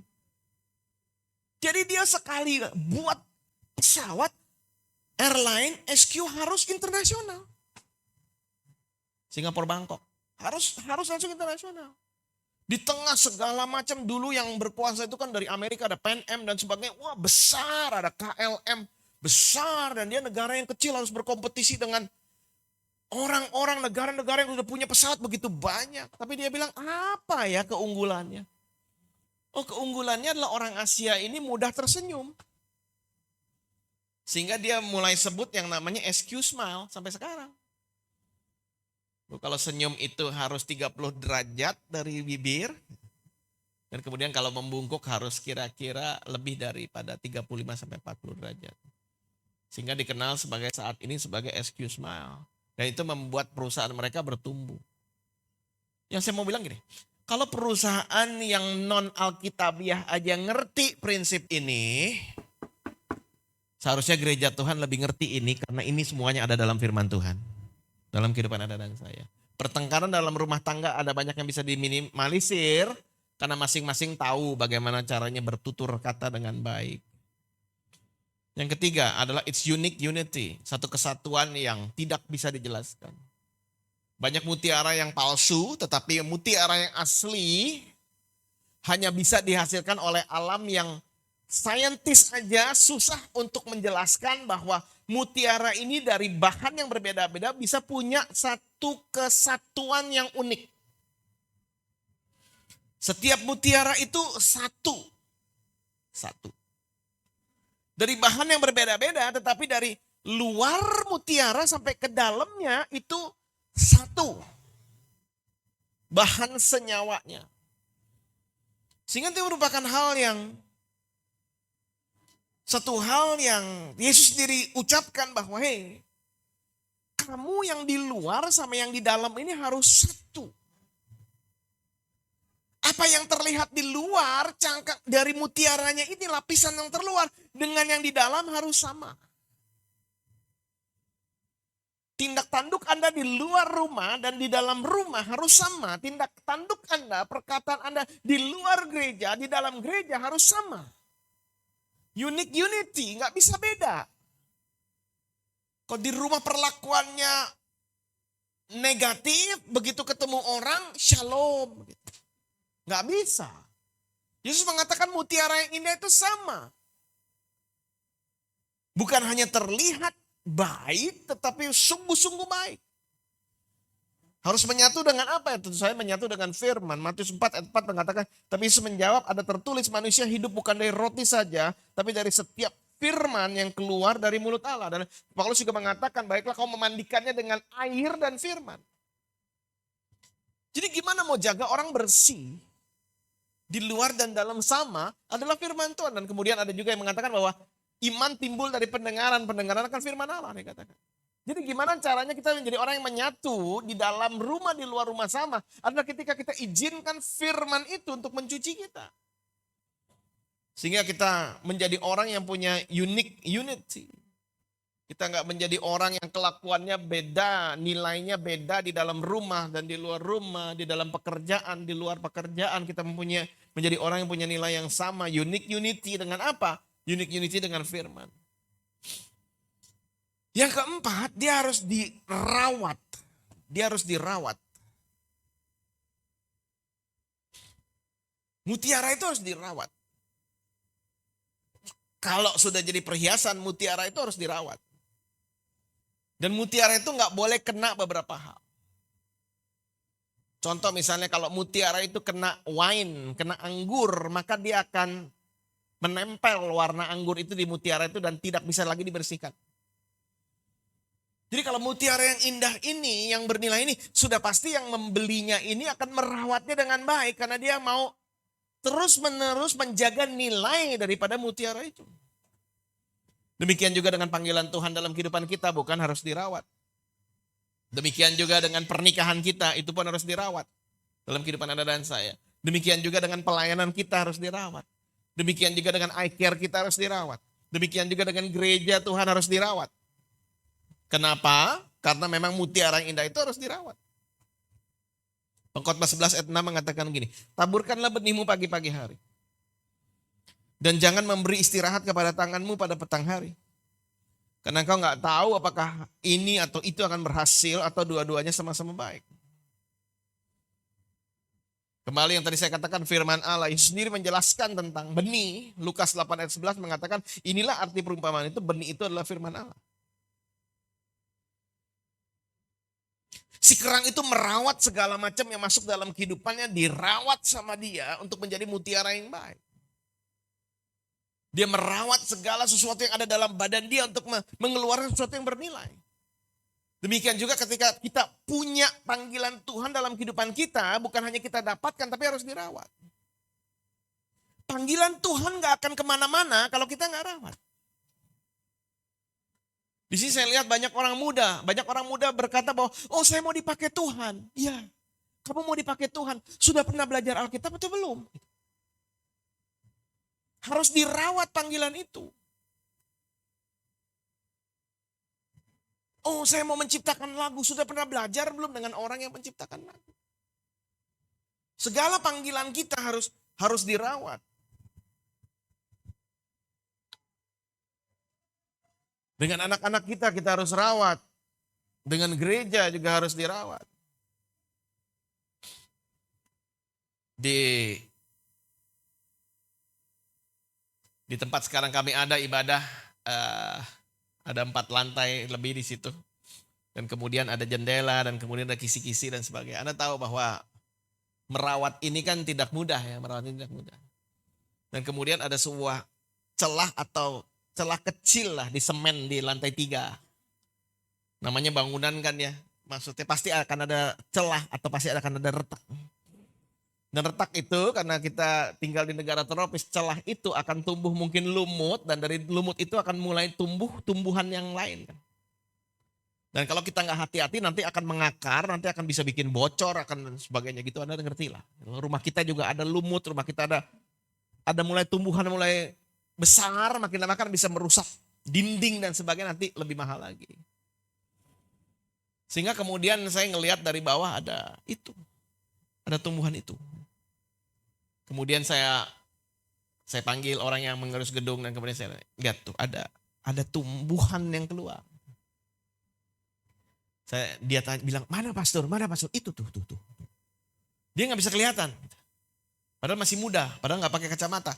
Jadi dia sekali buat pesawat airline SQ harus internasional. Singapore Bangkok. Harus langsung internasional. Di tengah segala macam dulu yang berkuasa itu kan dari Amerika ada Pan Am dan sebagainya. Wah besar, ada KLM besar dan dia negara yang kecil harus berkompetisi dengan orang-orang negara-negara yang sudah punya pesawat begitu banyak. Tapi dia bilang apa ya keunggulannya? Oh keunggulannya adalah orang Asia ini mudah tersenyum. Sehingga dia mulai sebut yang namanya SQ Smile sampai sekarang. Kalau senyum itu harus 30 derajat dari bibir. Dan kemudian kalau membungkuk harus kira-kira lebih daripada 35 sampai 40 derajat. Sehingga dikenal sebagai saat ini sebagai SQ Smile. Dan itu membuat perusahaan mereka bertumbuh. Yang saya mau bilang gini, kalau perusahaan yang non Alkitabiah aja ngerti prinsip ini, seharusnya gereja Tuhan lebih ngerti ini karena ini semuanya ada dalam firman Tuhan. Dalam kehidupan Anda dan saya. Pertengkaran dalam rumah tangga ada banyak yang bisa diminimalisir karena masing-masing tahu bagaimana caranya bertutur kata dengan baik. Yang ketiga adalah it's unique unity. Satu kesatuan yang tidak bisa dijelaskan. Banyak mutiara yang palsu tetapi mutiara yang asli hanya bisa dihasilkan oleh alam yang saintis aja susah untuk menjelaskan bahwa mutiara ini dari bahan yang berbeda-beda bisa punya satu kesatuan yang unik. Setiap mutiara itu satu. Dari bahan yang berbeda-beda tetapi dari luar mutiara sampai ke dalamnya itu satu. Bahan senyawanya. Sehingga itu merupakan satu hal yang Yesus sendiri ucapkan bahwa hei, kamu yang di luar sama yang di dalam ini harus satu. Apa yang terlihat di luar, cangkang dari mutiaranya ini lapisan yang terluar dengan yang di dalam harus sama. Tindak tanduk Anda di luar rumah dan di dalam rumah harus sama. Tindak tanduk Anda, perkataan Anda di luar gereja, di dalam gereja harus sama. Unity, nggak bisa beda. Kalau di rumah perlakuannya negatif, begitu ketemu orang, shalom. Nggak bisa. Yesus mengatakan mutiara yang indah itu sama. Bukan hanya terlihat baik, tetapi sungguh-sungguh baik. Harus menyatu dengan apa ya? Tentu saya menyatu dengan firman. Matius 4 ayat 4 mengatakan, tapi Yesus menjawab, ada tertulis manusia hidup bukan dari roti saja, tapi dari setiap firman yang keluar dari mulut Allah. Dan Paulus juga mengatakan, baiklah kau memandikannya dengan air dan firman. Jadi gimana mau jaga orang bersih? Di luar dan dalam sama adalah firman Tuhan. Dan kemudian ada juga yang mengatakan bahwa iman timbul dari pendengaran akan firman Allah. Dikatakan. Jadi gimana caranya kita menjadi orang yang menyatu di dalam rumah, di luar rumah sama. Adalah ketika kita izinkan firman itu untuk mencuci kita. Sehingga kita menjadi orang yang punya unity. Kita nggak menjadi orang yang kelakuannya beda, nilainya beda di dalam rumah dan di luar rumah, di dalam pekerjaan, di luar pekerjaan. Kita menjadi orang yang punya nilai yang sama. Unity dengan apa? Unity dengan firman. Yang keempat, dia harus dirawat. Dia harus dirawat. Mutiara itu harus dirawat. Kalau sudah jadi perhiasan, mutiara itu harus dirawat. Dan mutiara itu nggak boleh kena beberapa hal. Contoh misalnya kalau mutiara itu kena wine, kena anggur, maka dia akan menempel warna anggur itu di mutiara itu dan tidak bisa lagi dibersihkan. Jadi kalau mutiara yang indah ini, yang bernilai ini, sudah pasti yang membelinya ini akan merawatnya dengan baik. Karena dia mau terus-menerus menjaga nilai daripada mutiara itu. Demikian juga dengan panggilan Tuhan dalam kehidupan kita, bukan harus dirawat. Demikian juga dengan pernikahan kita, itu pun harus dirawat. Dalam kehidupan Anda dan saya. Demikian juga dengan pelayanan kita harus dirawat. Demikian juga dengan eye care kita harus dirawat. Demikian juga dengan gereja Tuhan harus dirawat. Kenapa? Karena memang mutiara yang indah itu harus dirawat. Pengkhotbah 11 ayat 6 mengatakan gini, taburkanlah benihmu pagi-pagi hari. Dan jangan memberi istirahat kepada tanganmu pada petang hari. Karena engkau nggak tahu apakah ini atau itu akan berhasil atau dua-duanya sama-sama baik. Kembali yang tadi saya katakan firman Allah, Yesus sendiri menjelaskan tentang benih. Lukas 8 ayat 11 mengatakan inilah arti perumpamaan itu, benih itu adalah firman Allah. Si kerang itu merawat segala macam yang masuk dalam kehidupannya, dirawat sama dia untuk menjadi mutiara yang baik. Dia merawat segala sesuatu yang ada dalam badan dia untuk mengeluarkan sesuatu yang bernilai. Demikian juga ketika kita punya panggilan Tuhan dalam kehidupan kita, bukan hanya kita dapatkan tapi harus dirawat. Panggilan Tuhan gak akan kemana-mana kalau kita gak rawat. Di sini saya lihat banyak orang muda berkata bahwa, oh saya mau dipakai Tuhan. Iya, kamu mau dipakai Tuhan. Sudah pernah belajar Alkitab atau belum? Harus dirawat panggilan itu. Oh saya mau menciptakan lagu, sudah pernah belajar belum dengan orang yang menciptakan lagu? Segala panggilan kita harus dirawat. Dengan anak-anak kita harus rawat. Dengan gereja juga harus dirawat. Di tempat sekarang kami ada ibadah, ada 4 lantai lebih di situ. Dan kemudian ada jendela dan kemudian ada kisi-kisi dan sebagainya. Anda tahu bahwa merawat ini kan tidak mudah ya, merawat ini tidak mudah. Dan kemudian ada sebuah celah atau celah kecil lah di semen di lantai 3. Namanya bangunan kan ya. Maksudnya pasti akan ada celah atau pasti akan ada retak. Dan retak itu karena kita tinggal di negara tropis, celah itu akan tumbuh mungkin lumut dan dari lumut itu akan mulai tumbuh tumbuhan yang lain. Dan kalau kita nggak hati-hati nanti akan mengakar, nanti akan bisa bikin bocor, akan sebagainya gitu. Anda ngerti lah. Rumah kita juga ada lumut, rumah kita ada mulai tumbuhan mulai besar, makin lama kan bisa merusak dinding dan sebagainya, nanti lebih mahal lagi. Sehingga kemudian saya ngelihat dari bawah ada itu, ada tumbuhan itu. Kemudian saya panggil orang yang mengurus gedung dan kemudian saya lihat tuh ada tumbuhan yang keluar. Dia bilang, mana pastor? Itu tuh. Dia nggak bisa kelihatan. Padahal masih muda, padahal nggak pakai kacamata.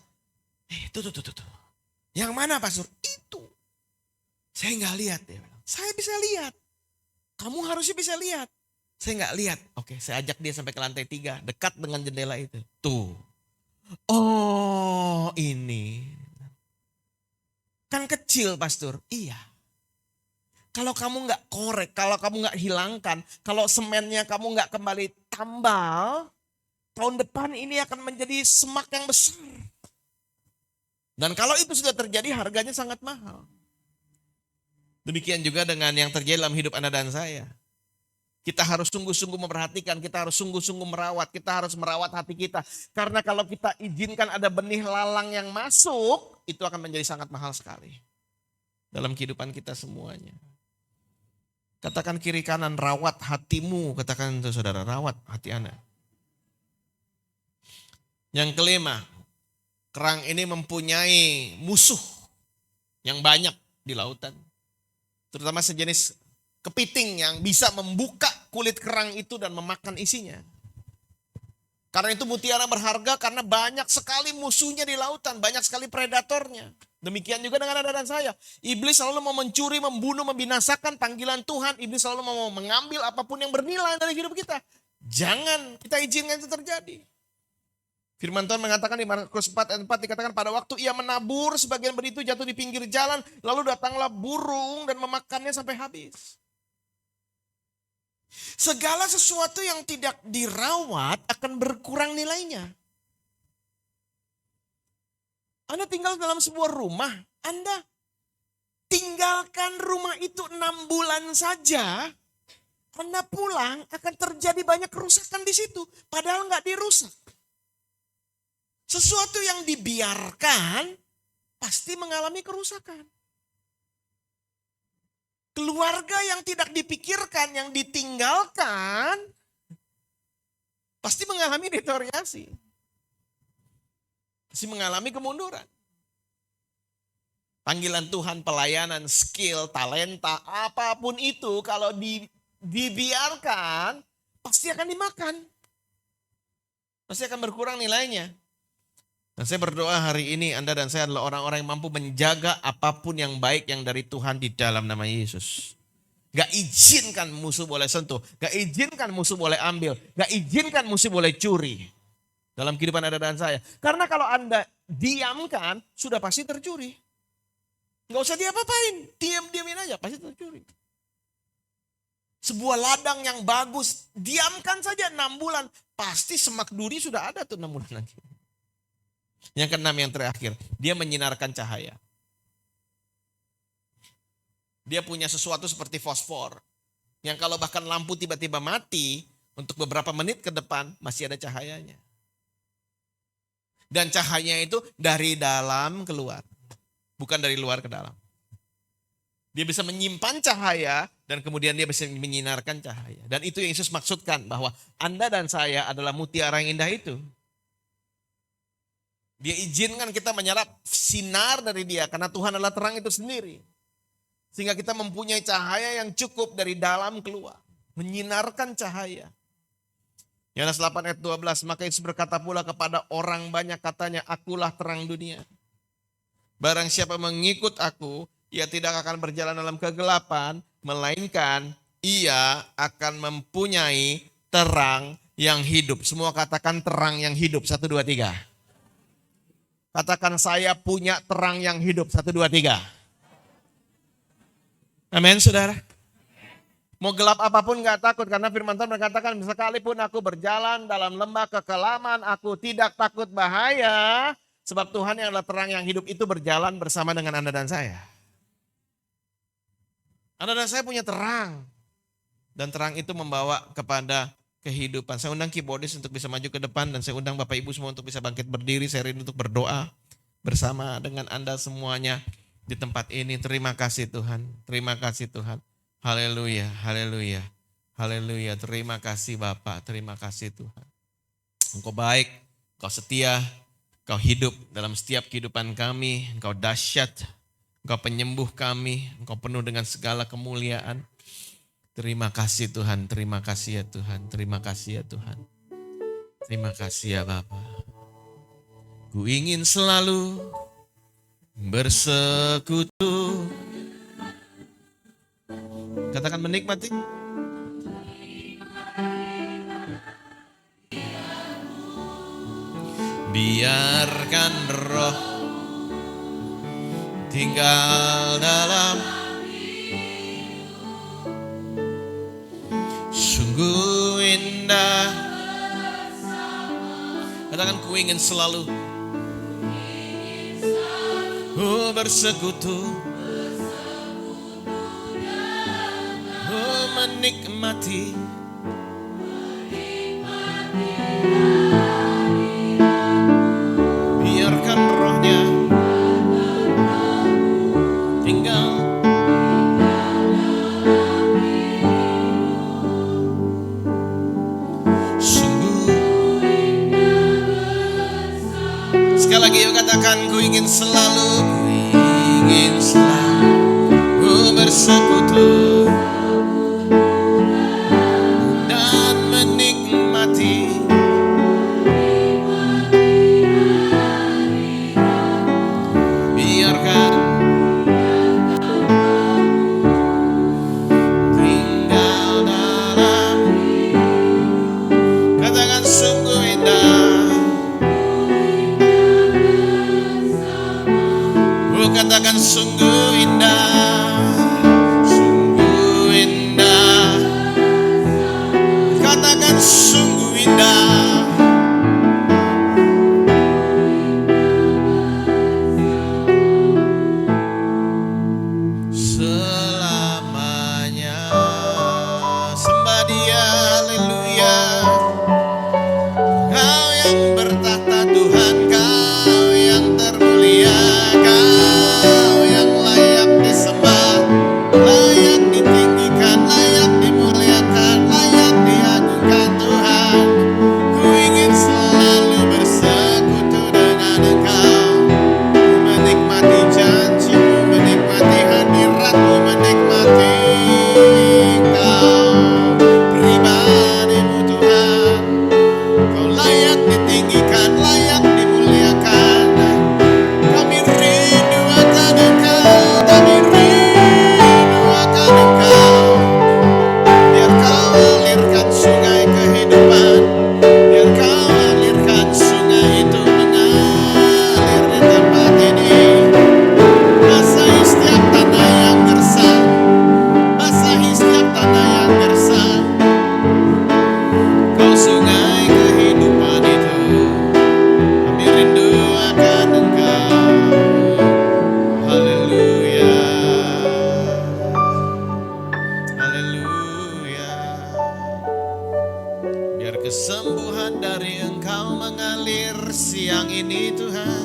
Tuh. Yang mana pastor? Itu. Saya nggak lihat. Dia bilang, saya bisa lihat. Kamu harusnya bisa lihat. Saya nggak lihat. Oke, saya ajak dia sampai ke lantai 3, dekat dengan jendela itu. Tuh. Oh, ini. Kan kecil pastor. Iya. Kalau kamu nggak korek, kalau kamu nggak hilangkan, kalau semennya kamu nggak kembali tambal, tahun depan ini akan menjadi semak yang besar. Dan kalau itu sudah terjadi, harganya sangat mahal. Demikian juga dengan yang terjadi dalam hidup Anda dan saya. Kita harus sungguh-sungguh memperhatikan, kita harus sungguh-sungguh merawat, kita harus merawat hati kita. Karena kalau kita izinkan ada benih lalang yang masuk, itu akan menjadi sangat mahal sekali. Dalam kehidupan kita semuanya. Katakan kiri kanan, rawat hatimu. Katakan itu saudara, rawat hati Anda. Yang kelima, kerang ini mempunyai musuh yang banyak di lautan. Terutama sejenis kepiting yang bisa membuka kulit kerang itu dan memakan isinya. Karena itu mutiara berharga karena banyak sekali musuhnya di lautan, banyak sekali predatornya. Demikian juga dengan Anda dan saya. Iblis selalu mau mencuri, membunuh, membinasakan panggilan Tuhan. Iblis selalu mau mengambil apapun yang bernilai dari hidup kita. Jangan kita izinkan itu terjadi. Firman Tuhan mengatakan di Markus 4 ayat 4 dikatakan pada waktu ia menabur sebagian benih itu jatuh di pinggir jalan. Lalu datanglah burung dan memakannya sampai habis. Segala sesuatu yang tidak dirawat akan berkurang nilainya. Anda tinggal dalam sebuah rumah, Anda tinggalkan rumah itu 6 bulan saja, Anda pulang akan terjadi banyak kerusakan di situ, padahal nggak dirusak. Sesuatu yang dibiarkan pasti mengalami kerusakan. Keluarga yang tidak dipikirkan, yang ditinggalkan, pasti mengalami deteriorasi. Pasti mengalami kemunduran. Panggilan Tuhan, pelayanan, skill, talenta, apapun itu kalau dibiarkan, pasti akan dimakan. Pasti akan berkurang nilainya. Dan saya berdoa hari ini Anda dan saya adalah orang-orang yang mampu menjaga apapun yang baik yang dari Tuhan di dalam nama Yesus. Gak izinkan musuh boleh sentuh. Gak izinkan musuh boleh ambil. Gak izinkan musuh boleh curi. Dalam kehidupan Anda dan saya. Karena kalau Anda diamkan, sudah pasti tercuri. Gak usah diapa-apain. Diam-diamin aja, pasti tercuri. Sebuah ladang yang bagus, diamkan saja 6 bulan. Pasti semak duri sudah ada tuh 6 bulan lagi. Yang keenam yang terakhir, dia menyinarkan cahaya. Dia punya sesuatu seperti fosfor. Yang kalau bahkan lampu tiba-tiba mati, untuk beberapa menit ke depan masih ada cahayanya. Dan cahayanya itu dari dalam keluar. Bukan dari luar ke dalam. Dia bisa menyimpan cahaya dan kemudian dia bisa menyinarkan cahaya. Dan itu yang Yesus maksudkan bahwa Anda dan saya adalah mutiara yang indah itu. Dia izinkan kita menyerap sinar dari dia karena Tuhan adalah terang itu sendiri. Sehingga kita mempunyai cahaya yang cukup dari dalam keluar. Menyinarkan cahaya. Yohanes 8 ayat 12, maka Yesus berkata pula kepada orang banyak katanya, akulah terang dunia. Barang siapa mengikut aku, ia tidak akan berjalan dalam kegelapan, melainkan ia akan mempunyai terang yang hidup. Semua katakan terang yang hidup, 1, 2, 3. Katakan saya punya terang yang hidup. 1, 2, 3. Amin saudara. Mau gelap apapun gak takut, karena firman Tuhan berkatakan, sekalipun aku berjalan dalam lembah kekelaman, aku tidak takut bahaya. Sebab Tuhan yang adalah terang yang hidup itu berjalan bersama dengan Anda dan saya. Anda dan saya punya terang. Dan terang itu membawa kepada kehidupan. Saya undang keyboardis untuk bisa maju ke depan. Dan saya undang Bapak Ibu semua untuk bisa bangkit berdiri. Saya rindu untuk berdoa bersama dengan Anda semuanya di tempat ini. Terima kasih Tuhan. Terima kasih Tuhan. Haleluya, haleluya, haleluya. Terima kasih Bapak, terima kasih Tuhan. Engkau baik, Engkau setia, Engkau hidup dalam setiap kehidupan kami. Engkau dahsyat, Engkau penyembuh kami. Engkau penuh dengan segala kemuliaan. Terima kasih Tuhan, terima kasih ya Tuhan, terima kasih ya Tuhan. Terima kasih ya Bapa. Ku ingin selalu bersekutu. Katakan menikmati. Biarkan roh tinggal dalam. Sungguh indah. Katakan ku ingin selalu bersekutu, menikmati. Biarkan rohnya tinggal. Sekali lagi yuk katakan, ku ingin selalu bersekutu dan menikmati. Biarkan tinggal dalam. Katakan sungguh indah. Katakan sungguh indah, sungguh indah. Katakan sungguh indah. Selamanya sembah Dia, haleluya. Kau yang bertahta Tuhan, Kau yang termulia. Kesembuhan dari Engkau mengalir siang ini Tuhan.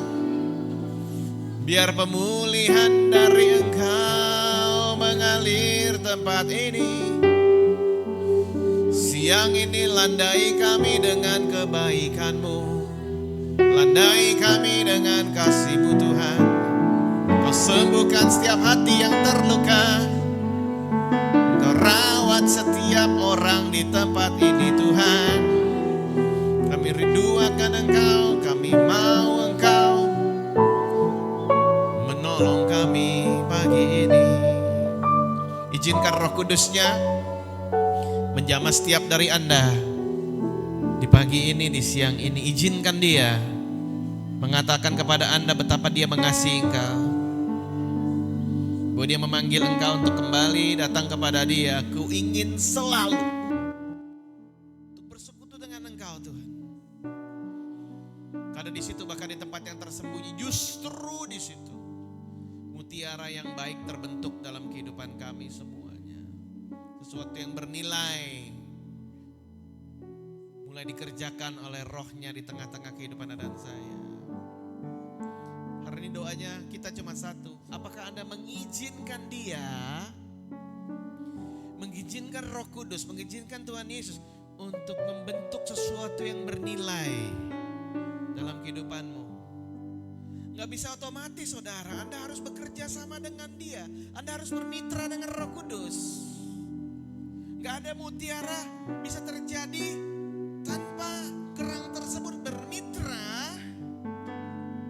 Biar pemulihan dari Engkau mengalir tempat ini. Siang ini landai kami dengan kebaikan-Mu. Landai kami dengan kasih-Mu Tuhan. Kau sembuhkan setiap hati yang terluka. Kau rawat setiap orang di tempat ini Tuhan. Kami rindu akan Engkau, kami mau Engkau menolong kami pagi ini. Izinkan Roh Kudus-Nya menjamah setiap dari Anda di pagi ini, di siang ini. Izinkan Dia mengatakan kepada Anda betapa Dia mengasihi Engkau, Bahwa dia memanggil engkau untuk kembali datang kepada dia. Ku ingin selalu untuk bersekutu dengan engkau Tuhan. Karena di situ bahkan di tempat yang tersembunyi, justru di situ mutiara yang baik terbentuk dalam kehidupan kami semuanya. Sesuatu yang bernilai mulai dikerjakan oleh rohnya di tengah-tengah kehidupan Anda dan saya. Hari ini doanya kita cuma satu. Apakah Anda mengizinkan dia, mengizinkan Roh Kudus, mengizinkan Tuhan Yesus untuk membentuk sesuatu yang bernilai dalam kehidupanmu? Gak bisa otomatis saudara, Anda harus bekerja sama dengan dia. Anda harus bermitra dengan Roh Kudus. Gak ada mutiara bisa terjadi tanpa kerang tersebut bermitra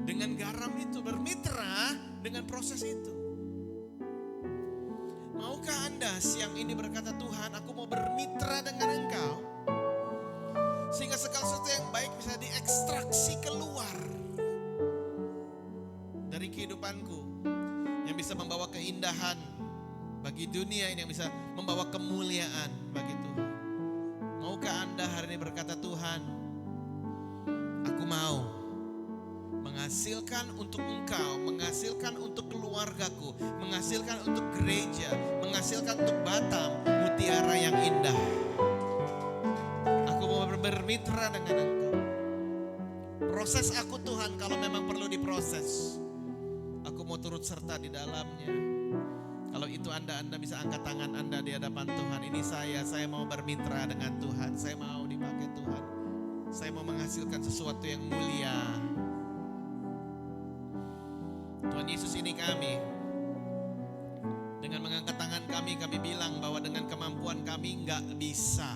dengan garam itu, bermitra dengan proses itu. Maukah Anda siang ini berkata, Tuhan aku mau bermitra dengan Engkau, sehingga segala sesuatu yang baik bisa diekstraksi keluar dari kehidupanku, yang bisa membawa keindahan bagi dunia ini, yang bisa membawa kemuliaan bagi Tuhan. Maukah Anda hari ini berkata, Tuhan aku mau menghasilkan untuk Engkau, menghasilkan untuk keluargaku, menghasilkan untuk gereja, menghasilkan untuk Batam mutiara yang indah. Aku mau bermitra dengan Engkau. Proses aku Tuhan, kalau memang perlu diproses, aku mau turut serta di dalamnya. Kalau itu Anda bisa angkat tangan Anda di hadapan Tuhan. Ini saya mau bermitra dengan Tuhan. Saya mau dipakai Tuhan. Saya mau menghasilkan sesuatu yang mulia. Tuhan Yesus, ini kami. Dengan mengangkat tangan kami bilang bahwa dengan kemampuan kami enggak bisa.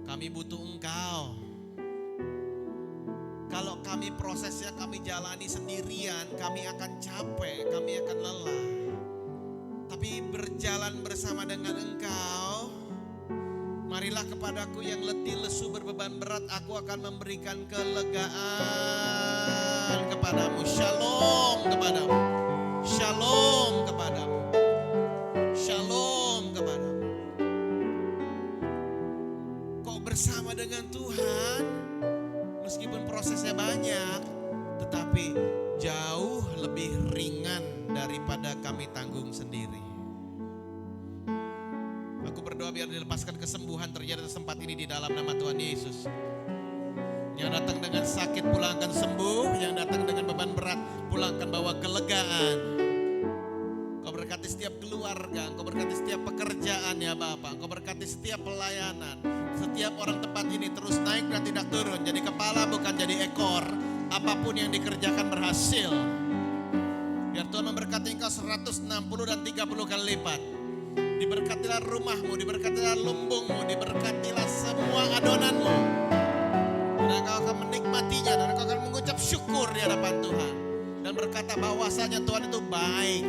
Kami butuh Engkau. Kalau kami prosesnya kami jalani sendirian, kami akan capek, kami akan lelah. Tapi berjalan bersama dengan Engkau, marilah kepadaku yang letih lesu berbeban berat, aku akan memberikan kelegaan kepadamu. Shalom kepadamu. Shalom kepadamu. Shalom kepadamu. Kok bersama dengan Tuhan, meskipun prosesnya banyak, tetapi jauh lebih ringan daripada kami tanggung sendiri. Aku berdoa biar dilepaskan kesembuhan terjadi di tempat ini di dalam nama Tuhan Yesus. Yang datang dengan sakit pulangkan sembuh, yang datang dengan beban berat pulangkan bawa kelegaan. Kau berkati setiap keluarga, Kau berkati setiap pekerjaan ya Bapak, Kau berkati setiap pelayanan. Setiap orang tempat ini terus naik dan tidak turun, jadi kepala bukan jadi ekor. Apapun yang dikerjakan berhasil. Biar Tuhan memberkati engkau 160 dan 30 kali lipat. Diberkatilah rumahmu, diberkatilah lumbungmu, diberkatilah semua adonanmu. Dan engkau akan menikmatinya, dan engkau akan mengucap syukur di hadapan Tuhan. Dan berkata bahwasanya Tuhan itu baik.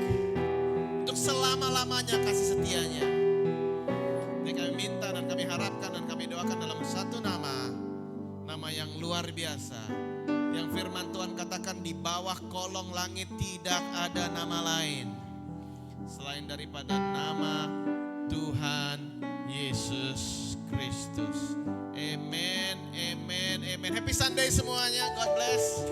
Untuk selama-lamanya kasih setianya. Jadi kami minta dan kami harapkan dan kami doakan dalam satu nama. Nama yang luar biasa. Yang firman Tuhan katakan di bawah kolong langit tidak ada nama lain selain daripada nama Tuhan Yesus Kristus. Amen, amen, amen. Happy Sunday semuanya. God bless.